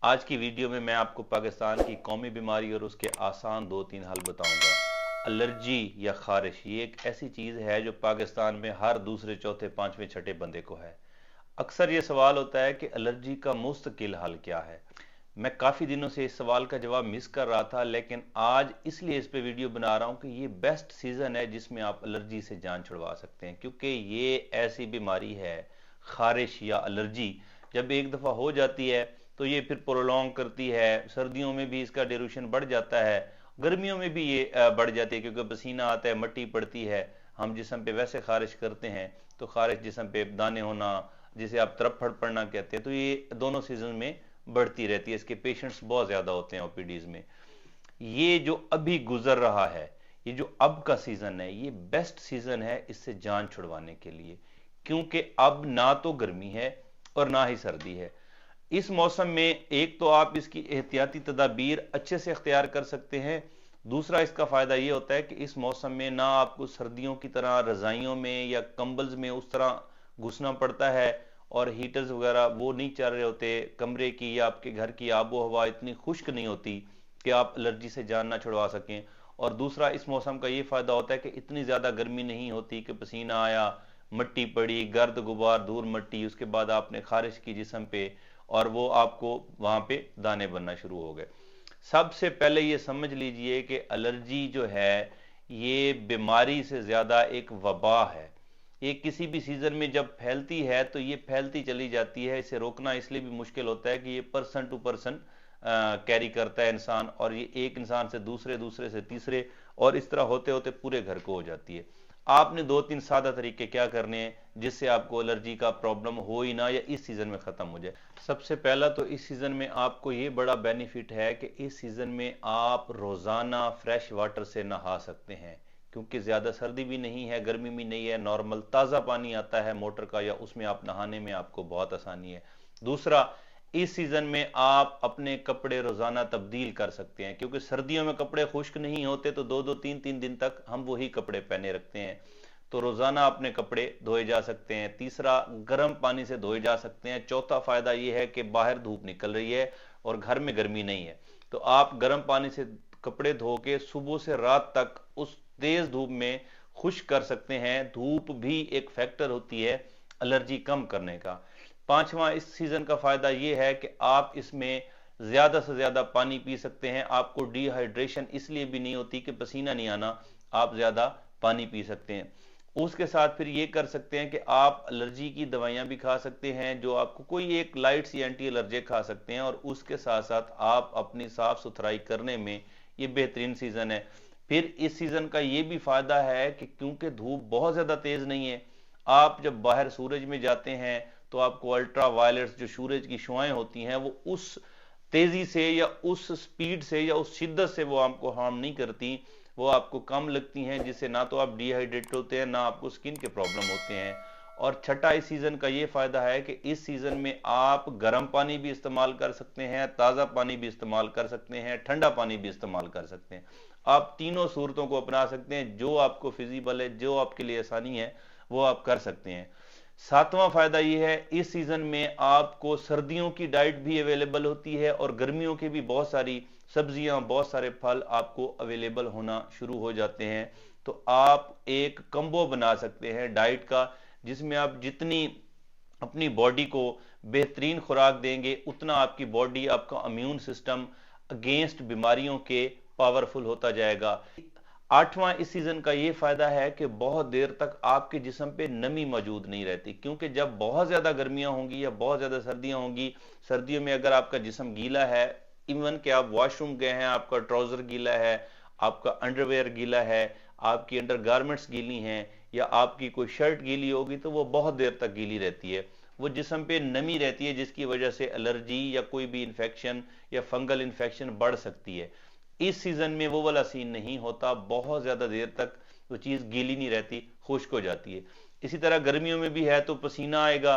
आज की वीडियो में मैं आपको पाकिस्तान की कौमी बीमारी और उसके आसान 2-3 हल बताऊंगा। एलर्जी या खारिश ये एक ऐसी चीज़ है जो पाकिस्तान में हर दूसरे चौथे पांचवें छठे बंदे को है। अक्सर ये सवाल होता है कि एलर्जी का मुस्तकिल हल क्या है। मैं काफ़ी दिनों से इस सवाल का जवाब मिस कर रहा था, लेकिन आज इसलिए इस पे वीडियो बना रहा हूँ कि ये बेस्ट सीज़न है जिसमें आप एलर्जी से जान छुड़वा सकते हैं, क्योंकि ये ऐसी बीमारी है, खारिश या एलर्जी, जब एक दफ़ा हो जाती है तो ये फिर प्रोलॉन्ग करती है। सर्दियों में भी इसका ड्यूरेशन बढ़ जाता है, गर्मियों में भी ये बढ़ जाती है, क्योंकि पसीना आता है, मट्टी पड़ती है, हम जिस्म पे वैसे खारिश करते हैं तो खारिश जिस्म पे दाने होना, जिसे आप तरफड़ पड़ना कहते हैं, तो ये दोनों सीजन में बढ़ती रहती है। इसके पेशेंट्स बहुत ज़्यादा होते हैं ओपीडीज में। ये जो अभी गुजर रहा है, ये जो अब का सीज़न है, ये बेस्ट सीज़न है इससे जान छुड़वाने के लिए, क्योंकि अब ना तो गर्मी है और ना ही सर्दी है। इस मौसम में एक तो आप इसकी एहतियाती तदाबीर अच्छे से अख्तियार कर सकते हैं। दूसरा इसका फ़ायदा ये होता है कि इस मौसम में ना आपको सर्दियों की तरह रज़ाइयों में या कंबल्स में उस तरह घुसना पड़ता है, और हीटर्स वगैरह वो नहीं चल रहे होते। कमरे की या आपके घर की आबो हवा इतनी खुश्क नहीं होती कि आप एलर्जी से जान ना छुड़वा सकें। और दूसरा, इस मौसम का ये फ़ायदा होता है कि इतनी ज़्यादा गर्मी नहीं होती कि पसीना आया, मट्टी पड़ी, गर्द गुबार, धूल मट्टी, उसके बाद आपने खारिश की जिस्म पे और वो आपको वहाँ पे दाने बनना शुरू हो गए। सबसे पहले ये समझ लीजिए कि एलर्जी जो है ये बीमारी से ज़्यादा एक वबा है। ये किसी भी सीज़न में जब फैलती है तो ये फैलती चली जाती है। इसे रोकना इसलिए भी मुश्किल होता है कि ये पर्सन टू पर्सन कैरी करता है इंसान, और ये एक इंसान से दूसरे, दूसरे से तीसरे, और इस तरह होते होते पूरे घर को हो जाती है। आपने 2-3 सादा तरीके क्या करने हैं जिससे आपको एलर्जी का प्रॉब्लम हो ही ना, या इस सीज़न में ख़त्म हो जाए। सबसे पहला तो इस सीज़न में आपको ये बड़ा बेनिफिट है कि इस सीज़न में आप रोज़ाना फ्रेश वाटर से नहा सकते हैं, क्योंकि ज़्यादा सर्दी भी नहीं है, गर्मी भी नहीं है, नॉर्मल ताज़ा पानी आता है मोटर का, या उसमें आप नहाने में आपको बहुत आसानी है। दूसरा, इस सीज़न में आप अपने कपड़े रोज़ाना तब्दील कर सकते हैं, क्योंकि सर्दियों में कपड़े खुश्क नहीं होते तो 2-2 3-3 दिन तक हम वही कपड़े पहने रखते हैं। तो रोज़ाना अपने कपड़े धोए जा सकते हैं। तीसरा, गर्म पानी से धोए जा सकते हैं। चौथा फ़ायदा ये है कि बाहर धूप निकल रही है और घर में गर्मी नहीं है, तो आप गर्म पानी से कपड़े धो के सुबह से रात तक उस तेज़ धूप में खुश्क कर सकते हैं। धूप भी एक फैक्टर होती है एलर्जी कम करने का। पांचवा, इस सीज़न का फ़ायदा ये है कि आप इसमें ज़्यादा से ज़्यादा पानी पी सकते हैं। आपको डिहाइड्रेशन इसलिए भी नहीं होती कि पसीना नहीं आना, आप ज़्यादा पानी पी सकते हैं। उसके साथ फिर ये कर सकते हैं कि आप एलर्जी की दवाइयाँ भी खा सकते हैं, जो आपको कोई एक लाइट सी एंटी एलर्जिक खा सकते हैं, और उसके साथ साथ आप अपनी साफ़ सुथराई करने में ये बेहतरीन सीज़न है। फिर इस सीज़न का ये भी फ़ायदा है कि क्योंकि धूप बहुत ज़्यादा तेज़ नहीं है, आप जब बाहर सूरज में जाते हैं तो आपको अल्ट्रा वायलेट्स जो सूरज की शुआएं होती हैं वो उस तेजी से या उस स्पीड से या उस शिद्दत से वो आपको हार्म नहीं करती, वो आपको कम लगती हैं, जिससे ना तो आप डिहाइड्रेट होते हैं, ना आपको स्किन के प्रॉब्लम होते हैं। और छठा, इस सीज़न का ये फ़ायदा है कि इस सीज़न में आप गर्म पानी भी इस्तेमाल कर सकते हैं, ताज़ा पानी भी इस्तेमाल कर सकते हैं, ठंडा पानी भी इस्तेमाल कर सकते हैं। आप तीनों सूरतों को अपना सकते हैं, जो आपको फिजिबल है, जो आपके लिए आसानी है वो आप कर सकते हैं। सातवां फायदा यह है, इस सीजन में आपको सर्दियों की डाइट भी अवेलेबल होती है और गर्मियों की भी बहुत सारी सब्जियां, बहुत सारे फल आपको अवेलेबल होना शुरू हो जाते हैं। तो आप एक कंबो बना सकते हैं डाइट का, जिसमें आप जितनी अपनी बॉडी को बेहतरीन खुराक देंगे, उतना आपकी बॉडी, आपका इम्यून सिस्टम अगेंस्ट बीमारियों के पावरफुल होता जाएगा। आठवां, इस सीजन का ये फायदा है कि बहुत देर तक आपके जिस्म पे नमी मौजूद नहीं रहती, क्योंकि जब बहुत ज्यादा गर्मियां होंगी या बहुत ज्यादा सर्दियां होंगी, सर्दियों में अगर आपका जिस्म गीला है, इवन कि आप वॉशरूम गए हैं, आपका ट्राउजर गीला है, आपका अंडरवेयर गीला है, आपकी अंडर गारमेंट्स गीली हैं, या आपकी कोई शर्ट गीली होगी, तो वो बहुत देर तक गीली रहती है, वो जिस्म पे नमी रहती है, जिसकी वजह से एलर्जी या कोई भी इंफेक्शन या फंगल इंफेक्शन बढ़ सकती है। इस सीजन में वो वाला सीन नहीं होता, बहुत ज्यादा देर तक वो चीज गीली नहीं रहती, खुश्क हो जाती है। इसी तरह गर्मियों में भी है, तो पसीना आएगा,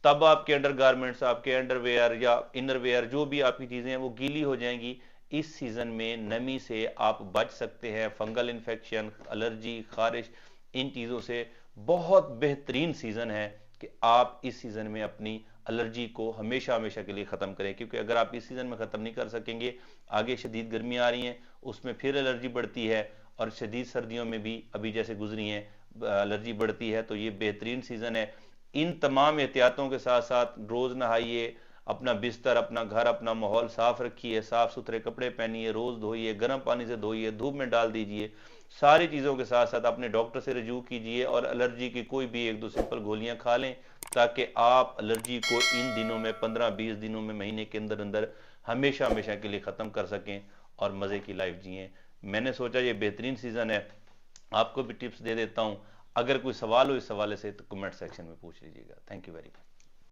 तब आपके अंडर गारमेंट्स, आपके अंडरवेयर या इनरवेयर, जो भी आपकी चीजें हैं वो गीली हो जाएंगी। इस सीजन में नमी से आप बच सकते हैं, फंगल इन्फेक्शन, एलर्जी, खारिश, इन चीजों से। बहुत बेहतरीन सीजन है कि आप इस सीजन में अपनी الرجی کو ہمیشہ ہمیشہ کے لیے ختم کریں، کیونکہ اگر آپ اس سیزن میں ختم نہیں کر سکیں گے، آگے شدید گرمیاں آ رہی ہیں، اس میں پھر الرجی بڑھتی ہے، اور شدید سردیوں میں بھی ابھی جیسے گزری ہیں الرجی بڑھتی ہے۔ تو یہ بہترین سیزن ہے، ان تمام احتیاطوں کے ساتھ ساتھ روز نہائیے، اپنا بستر، اپنا گھر، اپنا ماحول صاف رکھیے، صاف ستھرے کپڑے پہنیے، روز دھوئیے، گرم پانی سے دھوئیے، دھوپ میں ڈال دیجئے، ساری چیزوں کے ساتھ ساتھ اپنے ڈاکٹر سے رجوع کیجئے، اور الرجی کی کوئی بھی ایک دو سمپل گولیاں کھا لیں، تاکہ آپ الرجی کو ان دنوں میں 15-20 دنوں میں، مہینے کے اندر اندر ہمیشہ ہمیشہ کے لیے ختم کر سکیں اور مزے کی لائف جئیں۔ میں نے سوچا یہ بہترین سیزن ہے، آپ کو بھی ٹپس دے دیتا ہوں۔ اگر کوئی سوال ہو اس حوالے سے تو کمنٹ سیکشن میں پوچھ لیجیے گا۔ Thank you very much.